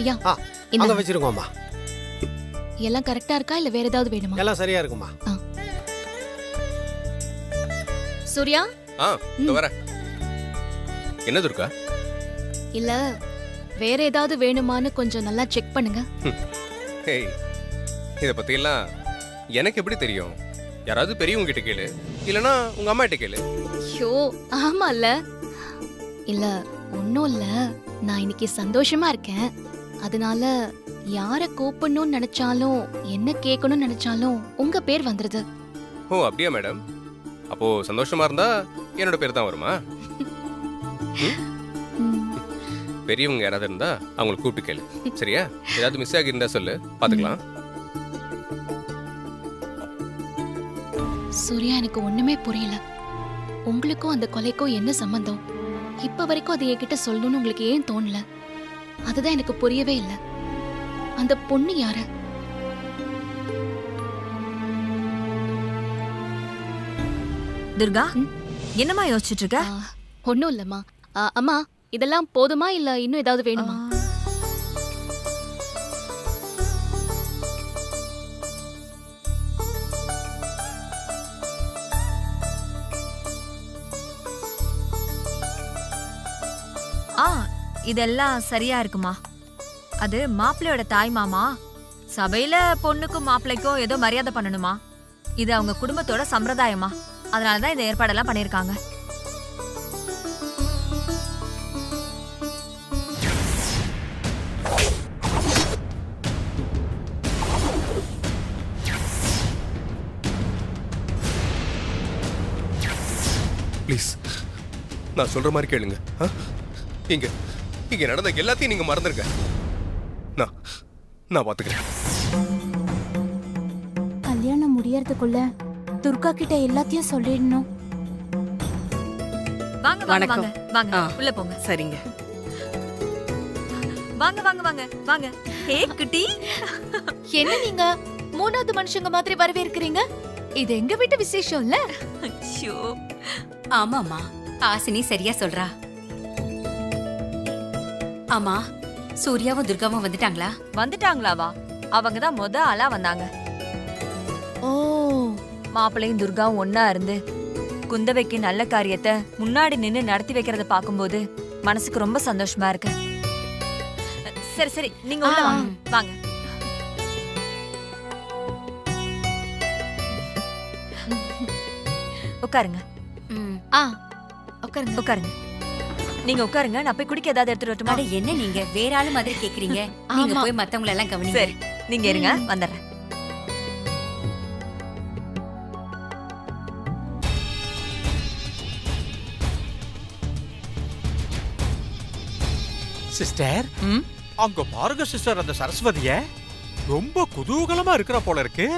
ஐயா அங்க இந்த வச்சிருக்கோம்மா. எல்லாம் கரெக்டா இருக்கா இல்ல வேற ஏதாவது வேணுமா? எல்லாம் சரியா இருக்குமா. சூர்யா இதோ வரேன். என்ன துர்கா? இல்ல வேற ஏதாவது வேணுமான்னு கொஞ்சம் நல்லா செக் பண்ணுங்க. ஹேய், இத பத்தி எல்லாம் எனக்கு எப்படி தெரியும்? யாராவது பெரியவங்க கிட்ட கேளு, இல்லனா உங்க அம்மா கிட்ட கேளு. ஐயோ ஆமால. இல்ல ஒன்னும் இல்ல, நான் இன்னைக்கு சந்தோஷமா இருக்கேன். அதனால யார கூப்பிடணும்னு நினைச்சாலும் என்ன கேட்கணும்னு நினைச்சாலும் உங்க பேர் வந்துருது. ஓ அப்படியா மேடம்? அப்போ சந்தோஷமா இருந்தா என்னோட பேர் தான் வருமா? பெரியவங்க யாராவது இருந்தா அவங்களை கூப்பிட்டு கேளு, சரியா? ஏதாவது மிஸ் ஆகி இருந்தா சொல்லு, பாத்துக்கலாம். சூர்யா எனக்கு ஒண்ணுமே புரியல. உங்களுக்கும் அந்த கொலைக்கும் என்ன சம்பந்தம்? இப்ப வரைக்கும் அது என்கிட்ட சொல்லணும்னு உங்களுக்கு ஏன் தோணல? அதுதான் எனக்கு புரியவே இல்லை. அந்த பொண்ணு யாரு? துர்கா, என்னமா யோசிச்சுட்டு இருக்க? ஒன்னும் இல்லம்மா. அம்மா இதெல்லாம் போதுமா இல்ல இன்னும் ஏதாவது வேணுமா? இதெல்லாம் சரியா இருக்குமா? அது மாப்பிள்ளையோட தாய் மாமா. சபையில பொண்ணுக்கும் மாப்பிள்ளைக்கும் ஏதோ மரியாதை பண்ணணுமா? இது அவங்க குடும்பத்தோட சம்பிரதாயமா. அதனாலதான் இந்த ஏற்பாடெல்லாம் பண்ணிருக்காங்க. ப்ளீஸ் நான் சொல்ற மாதிரி கேளுங்க. இங்க நடந்த எல்லாத்தையும் நீங்க மறந்துருங்க. நான் பாத்துக்கிறேன். கல்யாணம் முடியறதுக்குள்ள துர்கா கிட்ட எல்லாத்தையும் சொல்லிடணும். வாங்க வாங்க வாங்க வாங்க, உள்ள போங்க. சரிங்க. வாங்க வாங்க வாங்க வாங்க. ஹே குட்டி, என்ன நீங்க மூணாவது மனுஷங்க மாதிரி வரவேற்கிறீங்க? இது எங்க வீட்டு விசேஷம் இல்ல? ஐயோ ஆமாமா, ஆசினி சரியா சொல்றா. ஆமா, சூர்யாவும் துர்காவும் வந்துட்டாங்களா? வந்துட்டாங்களாவா? அவங்க தான் முத ஆளா வந்தாங்க. ஓ, மாப்பிள்ளையும் துர்காவும் ஒன்னா இருந்து குந்தவைக்கு நல்ல காரியத்தை முன்னாடி நின்னு நடத்தி வைக்கிறத பாக்கும்போது மனசுக்கு ரொம்ப சந்தோஷமா இருக்கு. சரி சரி, நீங்க உள்ள வாங்க. வாங்க. உட்காருங்க. உட்காருங்க. உட்காருங்க. நீங்க உட்காருங்க, நான் போய் குடிக்க ஏதாவது எடுத்துட்டு வரட்டுமா? அட என்ன நீங்க வேற ஆளு மாதிரி கேக்குறீங்க? நீங்க போய் மத்தவங்கள எல்லாம் கவனிங்க. சரி, நீங்க இருங்க, வந்துடுறேன். சிஸ்டர், அங்க பாருங்க சிஸ்டர், அந்த சரஸ்வதிய ரொம்ப குதூகலமா இருக்கிற போல இருக்கு.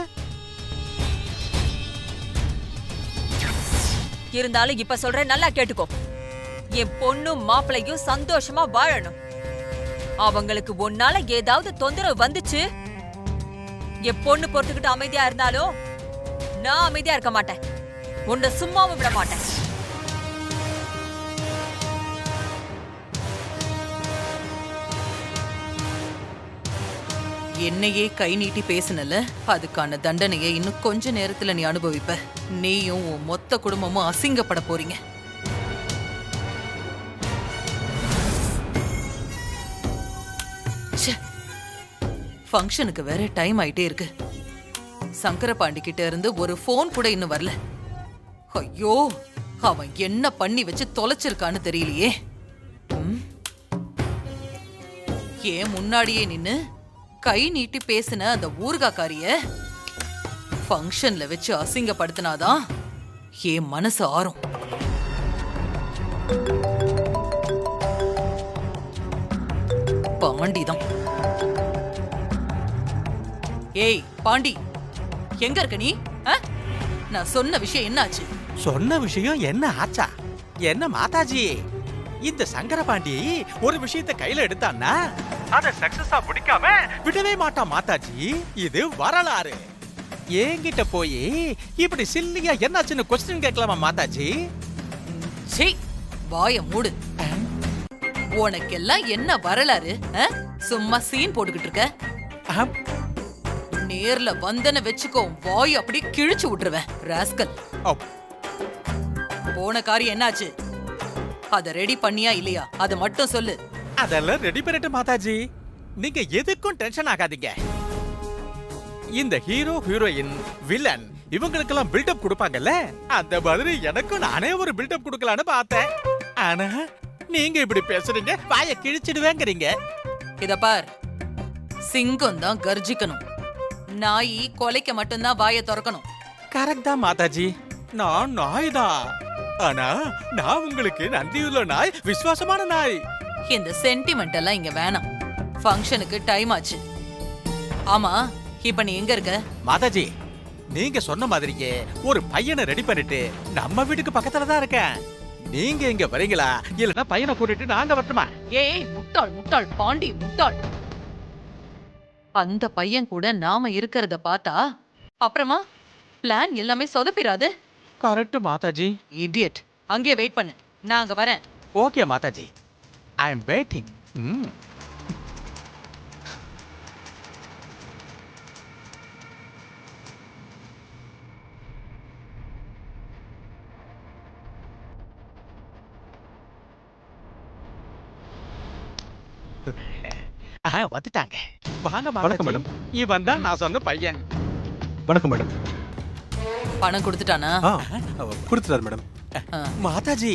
இருந்தாலும் இப்ப சொல்றேன், நல்லா கேட்டுக்கோ. என் பொண்ணும் மாப்பிள்ளையும் சந்தோஷமா வாழணும். அவங்களுக்கு ஒன்னால ஏதாவது தொந்தரவு வந்துச்சு, என் பொண்ணு பொறுத்துக்கிட்டு அமைதியா இருந்தாலும் நான் அமைதியா இருக்க மாட்டேன். உன்னை சும்மாவும் விட மாட்டேன். என்னையே கை நீட்டி பேசுனல, அதுக்கான தண்டனையை இன்னும் கொஞ்ச நேரத்துல நீ அனுபவிப்ப. நீயும் உன் மொத்த குடும்பமும் அசிங்கப்பட போறீங்க. ஃபங்க்ஷனுக்கு வேற டைம் ஆயிட்டே இருக்கு. சங்கரபாண்டி கிட்ட இருந்து ஒரு போன் கூட இன்னும் வரல. ஐயோ, அவன் என்ன பண்ணி வச்சு தொலைச்சிருக்கான்னு தெரியலையே. ஏன் முன்னாடியே நின்னு கை நீட்டி பேசின அந்த ஊர்காக்காரிய ஃபங்க்ஷன்ல வச்சு அசிங்கப்படுத்தினாதான் என் மனசு ஆறும். பாண்டிதான். ஏய் பாண்டி, எங்க இருக்க நீ? நான் சொன்ன விஷயம் என்னாச்சு? சொன்ன விஷயம் என்ன ஆச்சா? என்ன மாதாஜி, இந்த சங்கரபாண்டி ஒரு விஷயத்தை கையில எடுத்தான்னா அதை சக்சஸா முடிக்காம விடவே மாட்டான் மாதாஜி. இது வரலாறு. என்கிட்ட போய் இப்படி சில்லியா என்னாச்சுன்னு கொஸ்டின் கேட்கலாமா மாதாஜி? சீ, வாய மூடு. உனக்கெல்லாம் என்ன வரலாறு? சும்மா சீன் போட்டுக்கிட்டு இருக்க? ஆம். நேர்ல வந்தன வெச்சுக்கோ, வாய் அப்படியே கிழிச்சு விட்டுருவேன் ராஸ்கல். அப். போன காரியம் என்னாச்சு? அத ரெடி பண்ணியா இல்லையா அத மட்டும் சொல்லு. அதெல்லாம் ரெடி பண்ணிட்டு மாதாஜி, நீங்க எதுக்கும் டென்ஷன் ஆகாதீங்க. இந்த ஹீரோ ஹீரோயின் வில்லன் இவங்களுக்கெல்லாம் பில்டப் கொடுப்பாங்கல்ல, அந்த மாதிரி எனக்கும் நானே ஒரு பில்டப் கொடுக்கலான்னு பார்த்தேன். ஆனா நீங்க இப்படி பேசுறீங்க, வாயை கிழிச்சிடுவேங்கிறீங்க. இத பார், சிங்கம் தான் கர்ஜிக்கணும், நாய் கொலைக்க மட்டும்தான் வாயை திறக்கணும். கரெக்ட் தான் மாதாஜி, நான் நாய் தான். ஆனா நான் உங்களுக்கு நன்றியுள்ள நாய், விசுவாசமான நாய். இந்த சென்டிமெண்ட் எல்லாம் இங்க வேணாம். ஃபங்க்ஷனுக்கு டைம் ஆச்சு. ஆமா, இப்ப நீ எங்க இருக்க? மாதாஜி, நீங்க சொன்ன மாதிரியே ஒரு பையனை ரெடி பண்ணிட்டு நம்ம வீட்டுக்கு பக்கத்துல தான் இருக்கேன். நீங்க இங்க வரீங்களா இல்லனா பையனை கூட்டிட்டு நாங்க வரட்டுமா? ஏய் முட்டாள் முட்டாள் பாண்டி முட்டாள். அந்த பையன் கூட நாம இருக்கிறத பார்த்தா அப்புறமா பிளான் எல்லாமே சொதப்பிராது. கரெக்ட் மாதாஜி. இடியட். அங்கே வெயிட் பண்ணு, நான் அங்க வரேன். Okay Mataji, I am waiting. வந்துட்டாங்க. வாங்க வணக்கம் மேடம். இவன் தான் நான் சொன்ன பையன். வணக்கம் மேடம். பணம் கொடுத்துட்டானா? கொடுத்துட்டாரு மேடம். மாதாஜி,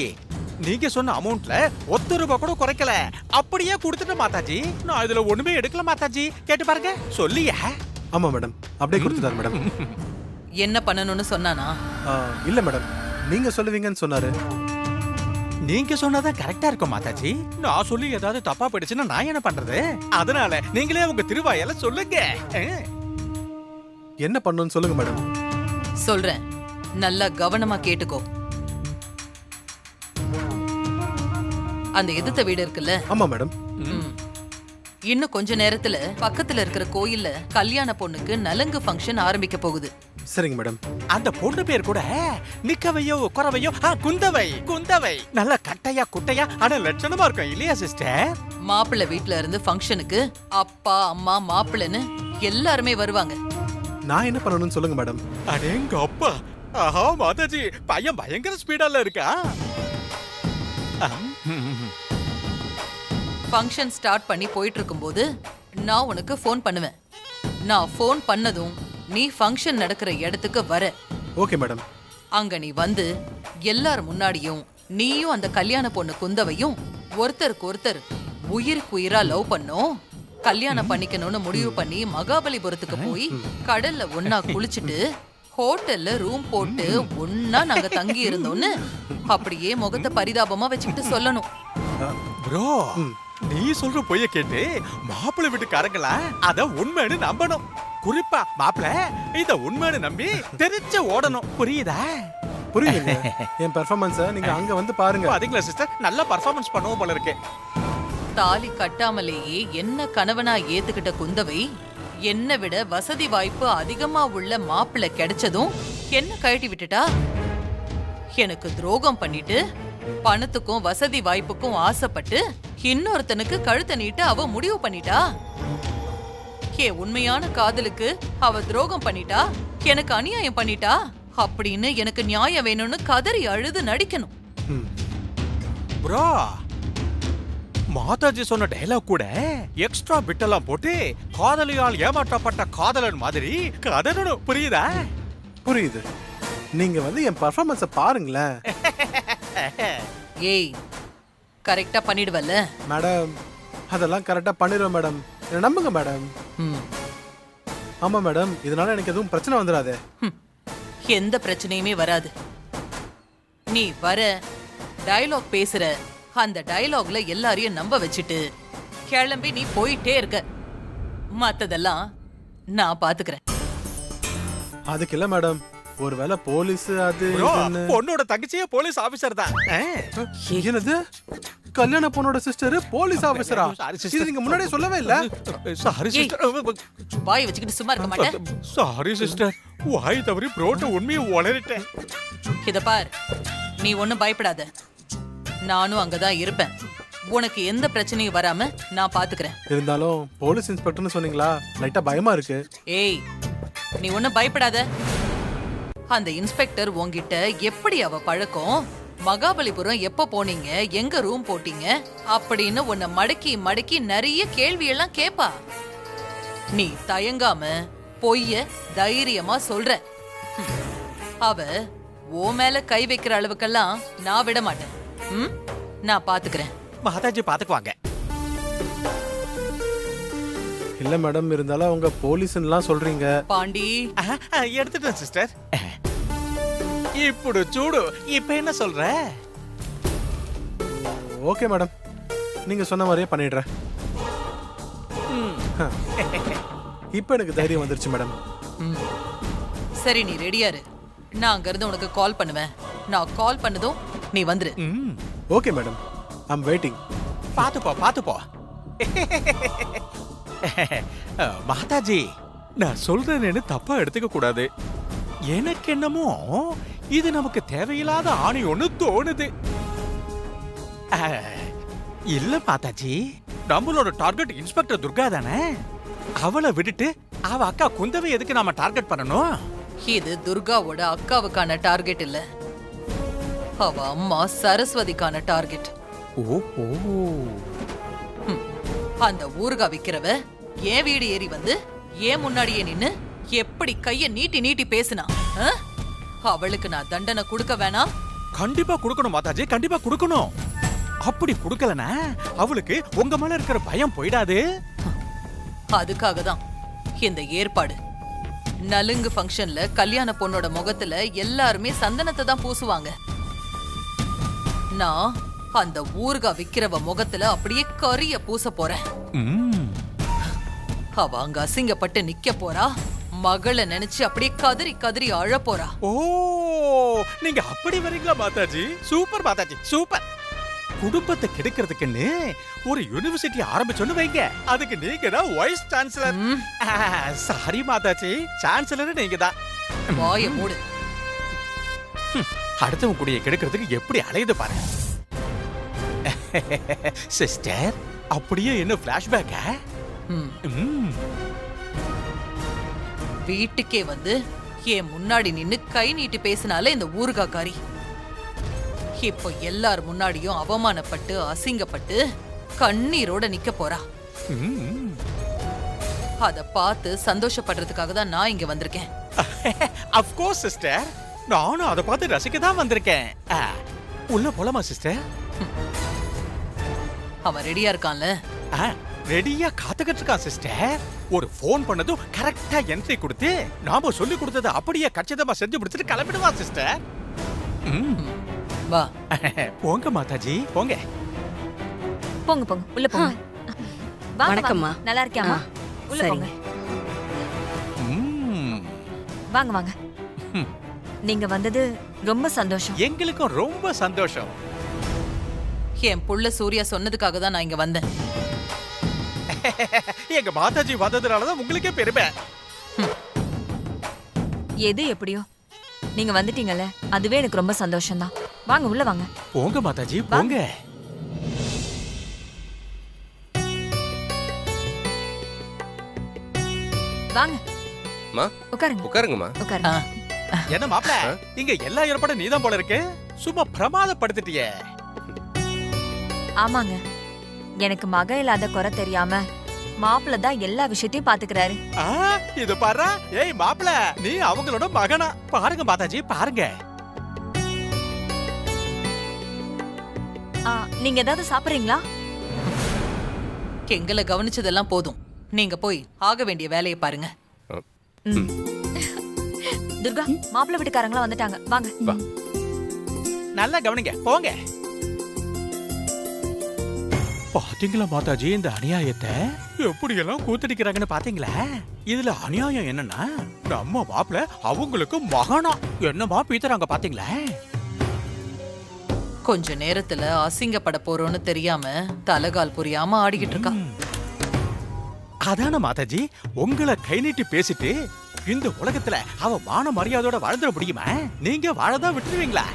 நீங்க சொன்ன அமௌண்ட்ல ₹1 கூட குறைக்கல, அப்படியே கொடுத்துட்ட மாதாஜி. நான் இதுல ஒண்ணுமே எடுக்கல மாதாஜி, கேட்டு பாருங்க. சொல்லியா? ஆமா மேடம், அப்படியே கொடுத்துட்டாரு மேடம். என்ன பண்ணணும்னு சொன்னானா? இல்ல மேடம், நீங்க சொல்லுவீங்கன்னு சொன்னாரு. நீங்க சொன்னதான் கரெக்டா இருக்கும் மாதாஜி. நான் சொல்லி ஏதாவது தப்பா போயிடுச்சுன்னா நான் என்ன பண்றது? அதனால நீங்களே உங்க திருவாயால சொல்லுங்க. என்ன பண்ணணும்னு சொல்லுங்க மேடம். சொல்றேன், நல்லா கவனமா கேட்டுக்கோ. அந்த எதிர்த்த வீடு இருக்குல்ல? ஆமா மேடம். இன்னும் கொஞ்ச நேரத்துல பக்கத்துல இருக்கிற கோயில்ல கல்யாண பொண்ணுக்கு நலங்கு ஃபங்க்ஷன் ஆரம்பிக்க போகுது. சரிங்க மேடம். அந்த பொண்ணு பேர் கூட நிக்கவையோ குறவையோ, குந்தவை. குந்தவை நல்ல கட்டையா குட்டையா ஆனா லட்சணமா இருக்கும் இல்லையா சிஸ்டர்? மாப்பிள்ளை வீட்ல இருந்து ஃபங்க்ஷனுக்கு அப்பா அம்மா மாப்பிள்ளைன்னு எல்லாருமே வருவாங்க. நான் என்ன பண்ணணும்னு சொல்லுங்க மேடம். அடேங்க அப்பா, ஆஹா மாதாஜி, பையன் பயங்கர ஸ்பீடால இருக்கா. ஃபங்க்ஷன் ஸ்டார்ட் பண்ணி போயிட்டு இருக்கும்போது நான் உனக்கு ஃபோன் பண்ணுவேன். நான் ஃபோன் பண்ணதும் நீ ஃபங்க்ஷன் நடக்கிற இடத்துக்கு வர. Okay madam. அங்க நீ வந்து எல்லார் முன்னாடியும் நீயும் அந்த கல்யாண பொண்ணு குந்தவையும் ஒருத்தருக்கு ஒருத்தர் உயிருக்கு உயிரா லவ் பண்ணோம், கல்யாணம் பண்ணிக்கணும்னு முடிவு பண்ணி மகாபலிபுரத்துக்கு போய் கடல்ல ஒன்னா குளிச்சுட்டு ஹோட்டல்ல ரூம் போட்டு ஒன்னா நாங்க தங்கி இருந்தோம்னு அப்படியே முகத்தை பரிதாபமா வச்சுக்கிட்டு சொல்லணும். ப்ரோ, நீ சொல்ற பொய்ய கேட்டு மாப்பிள்ளை வீட்டுக்காரங்களா அத உண்மைன்னு நம்பணும். குறிப்பா மாப்பிள்ளை இத உண்மைன்னு நம்பி தெரிச்சு ஓடணும். புரியுதா? புரியுதுங்க. என் பெர்ஃபார்மன்ஸை நீங்க அங்க வந்து பாருங்க. பாத்தீங்களா சிஸ்டர், நல்ல பெர்ஃபார்மன்ஸ் பண்ணுவோம் போல இருக்கு. தாலி கட்டாமலேயே என்ன கணவனா ஏத்துக்கிட்ட குந்தவை என்ன விட வசதி வாய்ப்பு அதிகமா உள்ள மாப்பிள்ளை கிடைச்சதும் என்ன கழட்டி விட்டுட்டா. எனக்கு துரோகம் பண்ணிட்டு பணத்துக்கும் வசதி வாய்ப்புக்கும் ஆசைப்பட்டு இன்னொருத்தனுக்கு கழுத்தை நீட்டு அவ முடிவு பண்ணிட்டா. என் உண்மையான காதலுக்கு அவ துரோகம் பண்ணிட்டா, எனக்கு அநியாயம் பண்ணிட்டா அப்படின்னு எனக்கு நியாயம் வேணும்னு கதறி அழுது நடிக்கணும். ப்ரோ, மாதாஜி சொன்ன டயலாக் கூட எக்ஸ்ட்ரா பிட்டெல்லாம் போட்டு காதலியால் ஏமாற்றப்பட்ட காதலன் மாதிரி கதறணும். புரியுதா? புரியுது. நீங்க வந்து என் பெர்ஃபார்மன்ஸை பாருங்களேன். ஏய், கரெக்டா பண்ணிடுவல்ல? மேடம், அதெல்லாம் கரெக்டா பண்ணிடுவேன் மேடம், என்ன நம்புங்க மேடம். ஆமா மேடம், இதனால எனக்கு எதுவும் பிரச்சனை வந்துடாது. எந்த பிரச்சனையுமே வராது. நீ வர டயலாக் பேசுற, அந்த டயலாக்ல எல்லாரையும் நம்ப வச்சுட்டு கிளம்பி நீ போயிட்டே இருக்க. மத்ததெல்லாம் நான் பாத்துக்கிறேன். அதுக்கு இல்ல மேடம், ஒருவேளை போலீஸ் அது ப்ரோ, இதுன்னு. பொண்ணோட தங்கச்சியே போலீஸ் ஆபீசர் தான். என்னது? கல்யாண பொண்ணோட சிஸ்டர் போலீஸ் ஆபீசரா? சாரி இது சிஸ்டர், நீங்க முன்னாடியே சொல்லவே இல்ல. Sorry sister. வாய் வச்சுக்கிட்டு சும்மா இருக்க மாட்டேன். சாரி சிஸ்டர், வாய் தவறி ப்ரோட்ட உண்மையை உளறிட்டேன். இத பார், நீ ஒண்ணும் பயப்படாத, நானும் அங்கதான் இருப்பேன். உனக்கு எந்த பிரச்சனையும் வராம நான் பாத்துக்கிறேன். இருந்தாலும் போலீஸ் இன்ஸ்பெக்டர்னு சொன்னீங்களா, லைட்டா பயமா இருக்கு. ஏய், நீ ஒன்னும் பயப்படாத. அந்த இன்ஸ்பெக்டர் உன்கிட்ட எப்படி அவ பழக்கம், மகாபலிபுரம் எப்ப போனீங்க, எங்க ரூம் போட்டீங்க அப்படின்னு உன்னை மடக்கி மடக்கி நிறைய கேள்வி எல்லாம் கேப்பா. நீ தயங்காம பொய்ய தைரியமா சொல்ற. அவ ஓ மேல கை வைக்கிற அளவுக்கெல்லாம் நான் விட மாட்டேன். நான் பாத்துக்கிறேன். மாதாஜி பாத்துக்குவாங்க. இல்ல மேடம், இருந்தாலும் அவங்க போலீஸ்லாம் சொல்றீங்க. பாண்டி, எடுத்துட்டேன் சிஸ்டர். ఇప్పుడు చూడు இப்ப என்ன சொல்ற? ஓகே மேடம், நீங்க சொன்ன மாதிரியே பண்ணிடுறேன். இப்ப எனக்கு தைரியம் வந்துருச்சு மேடம். சரி, நீ ரெடியா இரு. நான் அங்க இருந்து உனக்கு கால் பண்ணுவேன். நான் கால் பண்ணதும் நீ வந்துரு. Okay madam, I'm waiting. பாத்துப்போ. மாதாஜி, நான் சொல்றேன்னு தப்பா எடுத்துக்க கூடாது. எனக்கு என்னமோ இது நமக்கு தேவையில்லாத ஆணி ஒண்ணு தோணுது. இல்ல மாதாஜி, நம்மளோட டார்கெட் இன்ஸ்பெக்டர் துர்கா தானே. அவளை விட்டுட்டு அவ அக்கா குந்தவை எதுக்கு நாம டார்கெட் பண்ணணும்? இது துர்காவோட அக்காவுக்கான டார்கெட் இல்ல, அவ அம்மா சரஸ்வதிக்கான டார்கெட். ஓஹோ. அந்த ஊறுகாய் விக்கிறவ ஏன் வீடு ஏறி வந்து ஏன் முன்னாடியே நின்னு எப்படி கைய நீட்டி நீட்டி பேசினா, அவளுக்கு நான் தண்டனை கொடுக்க வேணாம்? கண்டிப்பா கொடுக்கணும் மாதாஜி, கண்டிப்பா கொடுக்கணும். அப்படி கொடுக்கலனா அவளுக்கு உங்க மேல இருக்கிற பயம் போயிடாது. அதுக்காக தான் இந்த ஏற்பாடு. நலுங்கு ஃபங்க்ஷன்ல கல்யாண பொண்ணோட முகத்துல எல்லாருமே சந்தனத்தை தான் பூசுவாங்க. நான் அந்த ஊறுகாய் விக்கிறவ முகத்துல அப்படியே கரிய பூச போறேன். அவ அங்க அசிங்கப்பட்டு நிக்க போறா. மகளை நினைச்சு அப்படியே கதறி கதறி அழ போறா. ஓ, நீங்க அப்படி வரீங்களா மாதாஜி? Super Mataji, super. குடும்பத்தை கெடுக்கிறதுக்குன்னு ஒரு யூனிவர்சிட்டி ஆரம்பிச்சோன்னு வைங்க, அதுக்கு நீங்க தான் vice chancellor. Sorry Mataji, chancellor நீங்க தான். வாய மூடு. அடுத்தவங்க கூடிய கெடுக்கிறதுக்கு எப்படி அலையுது பாருங்க. சிஸ்டர், அப்படியே என்ன பிளாஷ்பேக்கா? வீட்டுக்கே வந்து என் முன்னாடி நின்னு கை நீட்டி பேசினாலே இந்த ஊறுகாக்காரி இப்போ எல்லார் முன்னாடியும் அவமானப்பட்டு அசிங்கப்பட்டு கண்ணீரோட நிக்க போறா. அத பார்த்து சந்தோஷப்படுறதுக்காக தான் நான் இங்க வந்திருக்கேன். of course சிஸ்டர், நானும் அத பார்த்து ரசிக்க தான் வந்திருக்கேன். உள்ள போலாமா சிஸ்டர்? அவன் ரெடியா இருக்கான்ல? ரெடியா காத்துக்கிட்டு இருக்கான் சிஸ்டர். ஒரு போன் பண்ணதும் கரெக்டா என்ட்ரி கொடுத்து நாம சொல்லி கொடுத்ததை அப்படியே கச்சிதமா செஞ்சு முடிச்சிட்டு கிளம்பிடுவான் சிஸ்டர். வா. போங்க மாதாஜி, போங்க. போங்க போங்க, உள்ள போங்க. வணக்கம்மா. நல்லா இருக்கியாமா? உள்ள போங்க. வாங்க வாங்க. நீங்க வந்தது ரொம்ப சந்தோஷம். எங்களுக்கும் ரொம்ப சந்தோஷம். என் புள்ள சூர்யா சொன்னதுக்காக தான் நான் இங்க வந்தேன். எங்க மாதாஜி வந்ததுனாலதான் உங்களுக்கே பெருமை. எது எப்படியோ நீங்க வந்துட்டீங்கல்ல, அதுவே எனக்கு ரொம்ப சந்தோஷம் தான். வாங்க உள்ள வாங்க. போங்க மாதாஜி, போங்க. வாங்க. மா, உட்காருங்க. உட்காருங்கம்மா. உட்காருங்க. என்ன மாப்ள, இங்க எல்லா ஏற்பாடும் நீதான் போல இருக்கு. சும்மா பிரமாதப்படுத்திட்டியே. ஆமாங்க, எனக்கு மக இல்லாத குறை தெரியாம மாப்பிள்ள தான் எல்லா விஷயத்தையும் பாத்துக்கிறாரு. இது பாரு. ஏய் மாப்ள, நீ அவங்களோட மகனா? பாருங்க மாதாஜி, பாருங்க. நீங்க ஏதாவது சாப்பிடுறீங்களா? எங்களை கவனிச்சதெல்லாம் போதும். நீங்க போய் ஆக வேண்டிய வேலையை பாருங்க. துர்கா, மாப்பிள்ள வீட்டுக்காரங்களா வந்துட்டாங்க, வாங்க. நல்லா கவனிங்க, போங்க. பாத்தீங்களா மாதாஜி இந்த அநியாயத்தை? எப்படி எல்லாம் கூத்தடிக்கிறாங்கன்னு பாத்தீங்களா? இதுல அநியாயம் என்னன்னா, நம்ம மாப்பிள்ள அவங்களுக்கு மகனா என்னமா பீத்துறாங்க பாத்தீங்களா? கொஞ்ச நேரத்துல அசிங்கப்பட போறோம்னு தெரியாம தலகால் புரியாம ஆடிக்கிட்டு இருக்கா. அதான மாதாஜி, உங்களை கை நீட்டி பேசிட்டு இந்த உலகத்துல அவ மான மரியாதையோட வாழ்ந்துட முடியுமா? நீங்க வாழதான் விட்டுருவீங்களா?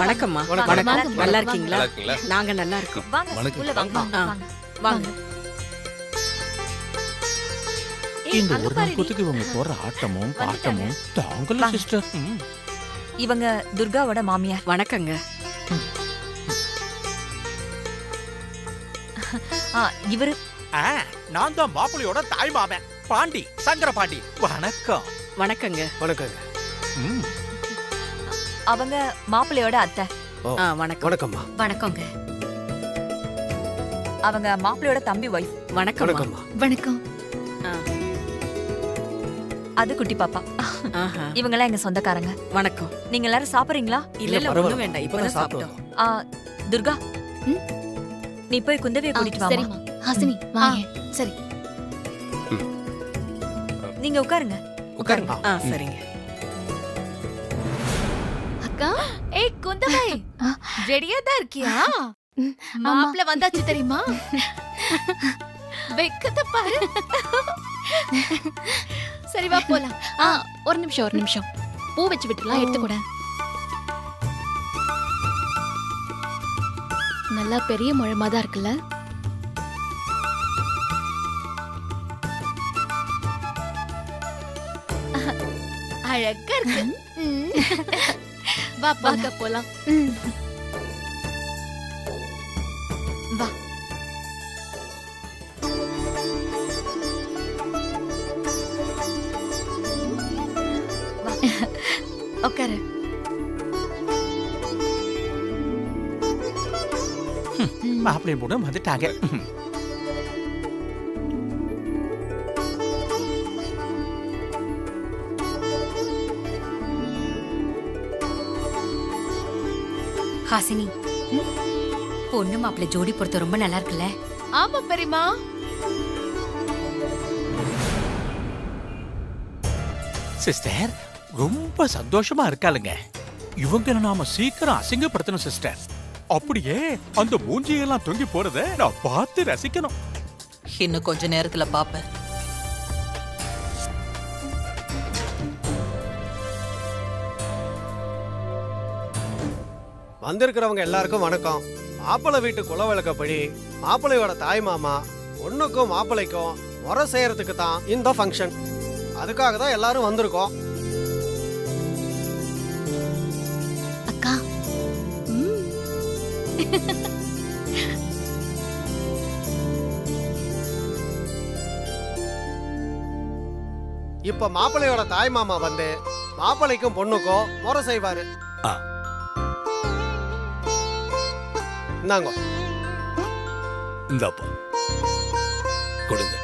வணக்கம்மா. வணக்கம். வணக்கம். நல்லா இருக்கீங்களா? நல்லா இருக்கீங்களா? நாங்க நல்லா இருக்கோம். வாங்க உள்ள வாங்க ஆ. வாங்க. வாங்க. இந்த ஒரு நாள் குத்துக்கு இவங்க போற ஆட்டமும் பாட்டமும் தாங்கல சிஸ்டர். இவங்க துர்காவோட மாமியார். வணக்கங்க. இவரு நான் தான் மாப்பிளையோட தாய் மாமன் பாண்டி, சங்கர பாண்டி. வணக்கம். வணக்கங்க. வணக்கங்க. ம். அவங்க மாப்பிள்ளையோட அத்தை. வணக்கம். வணக்கம்மா. வணக்கங்க. அவங்க மாப்பிள்ளையோட தம்பி ஒய்ஃப். வணக்கம். வணக்கம்மா. வணக்கம். அது குட்டி பாப்பா. இவங்க எல்லாம் எங்க சொந்தக்காரங்க. வணக்கம். நீங்க எல்லாரும் சாப்பிடுறீங்களா? இல்ல ஒண்ணும் வேண்டாம். இப்பதான் சாப்பிட்டோம். துர்கா, நீ போய் குந்தவியை கூட்டிட்டு வாமா. சரிம்மா. ஹாசினி வாங்க. சரி. நீங்க உட்காருங்க. உட்காருங்க. சரிங்க. அக்கா ஏய் குந்தவை, ரெடியா தான் இருக்கியா? மாப்பிள்ள வந்தாச்சு தெரியுமா? வெக்கத பாரு. சரி வா போலாம். ஒரு நிமிஷம். பூ வச்சு விட்டுலாம் எடுத்துக்கூட. நல்லா பெரிய முழமா தான் இருக்குல்ல? அழகா இருக்கு. வா வாங்க போலாம். வா. உட்காரு. மாப்பிளையும் போட வந்துட்டாங்க. ஹாசினி, பொண்ணு மாப்பிள்ளை ஜோடி பொறுத்த ரொம்ப நல்லா இருக்குல்ல? ஆமா பெரியமா. சிஸ்டர் ரொம்ப சந்தோஷமா இருக்காளுங்க. இவங்க நாம சீக்கிரம் அசிங்கப்படுத்தணும் சிஸ்டர். அப்படியே அந்த மூஞ்சியெல்லாம் தொங்கி போறத நான் பார்த்து ரசிக்கணும். இன்னும் கொஞ்ச நேரத்துல பாப்பேன். வந்திருக்கிறவங்க எல்லாருக்கும் வணக்கம். மாப்பிள்ளை வீட்டு குலவழக்கப்படி மாப்பிள்ளையோட தாய் மாமா பொண்ணுக்கும் மாப்பிள்ளைக்கும் முறை செய்யறதுக்கு தான் இந்த ஃபங்க்ஷன். அதுக்காக தான் எல்லாரும் வந்திருக்கோம். அக்கா. இப்ப மாப்பிள்ளையோட தாய் மாமா வந்து மாப்பிள்ளைக்கும் பொண்ணுக்கும் முறை செய்வாரு. இந்தாங்க. இந்தாப்பா கொடுங்க.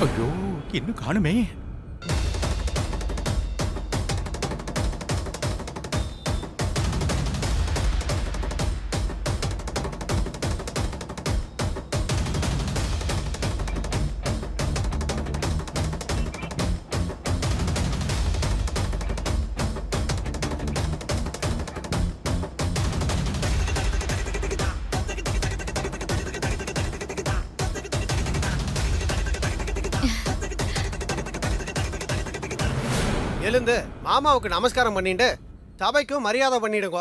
ஐயோ இன்னும் காணுமே. எழுந்து மாமாவுக்கு நமஸ்காரம் பண்ணிட்டு சபைக்கும் மரியாதை பண்ணிடுங்க.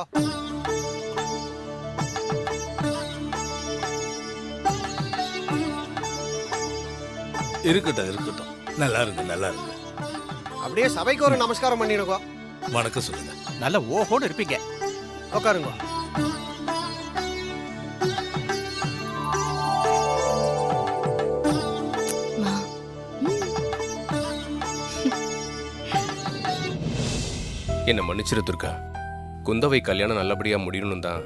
இருக்கட்டும். நல்லா இருக்கு. அப்படியே சபைக்கு ஒரு நமஸ்காரம் பண்ணிடுங்க. வணக்கம் சொல்லுங்க. நல்ல ஓஹோன்னு இருப்பீங்க. உட்காருங்க. என்ன மன்னிச்சிரு துர்கா. குந்தவை கல்யாணம் நல்லபடியா முடியணும் தான்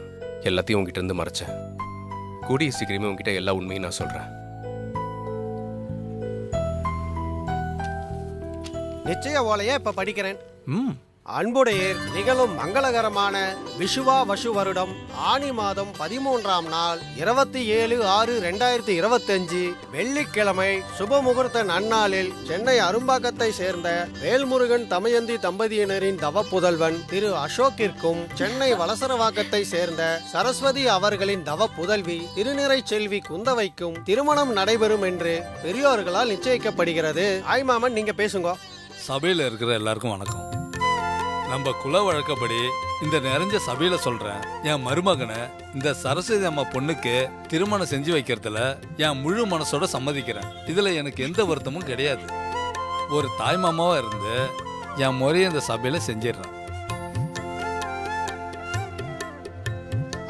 எல்லாத்தையும் உங்ககிட்ட இருந்து மறைச்சேன். கூடிய சீக்கிரமே உங்ககிட்ட எல்லா உண்மையும் நான் சொல்றேன். நிச்சய ஓலையை இப்ப படிக்கிறேன். அன்புடையர் நிகழும் மங்களகரமான விஷுவா வசு வருடம் ஆனி மாதம் 13ஆம் நாள் 27/6/2025 வெள்ளிக்கிழமை சுப முகூர்த்த நன்னாளில் சென்னை அரும்பாக்கத்தை சேர்ந்த வேல்முருகன் தமயந்தி தம்பதியினரின் தவப்புதல்வன் திரு அசோக்கிற்கும் சென்னை வலசரவாக்கத்தை சேர்ந்த சரஸ்வதி அவர்களின் தவ புதல்வி திருநிறை செல்வி குந்தவைக்கும் திருமணம் நடைபெறும் என்று பெரியோர்களால் நிச்சயிக்கப்படுகிறது. ஆய்மாமன் நீங்க பேசுங்க. சபையில இருக்கிற எல்லாருக்கும் வணக்கம். நம்ம குல வழக்கப்படி இந்த நிறைஞ்ச சபையில சொல்றேன், என் மருமகனை இந்த சரஸ்வதி அம்மா பொண்ணுக்கு திருமணம் செஞ்சு வைக்கிறதுல என் முழு மனசோட சம்மதிக்கிறேன். இதுல எனக்கு எந்த வருத்தமும் கிடையாது. ஒரு தாய் மாமாவா இருந்து என் முறையை இந்த சபையில செஞ்சிடுறேன்.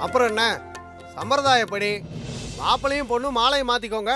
அப்புறம் என்ன, சம்பிரதாயப்படி மாப்பிளையும் பொண்ணும் மாலையை மாத்திக்கோங்க.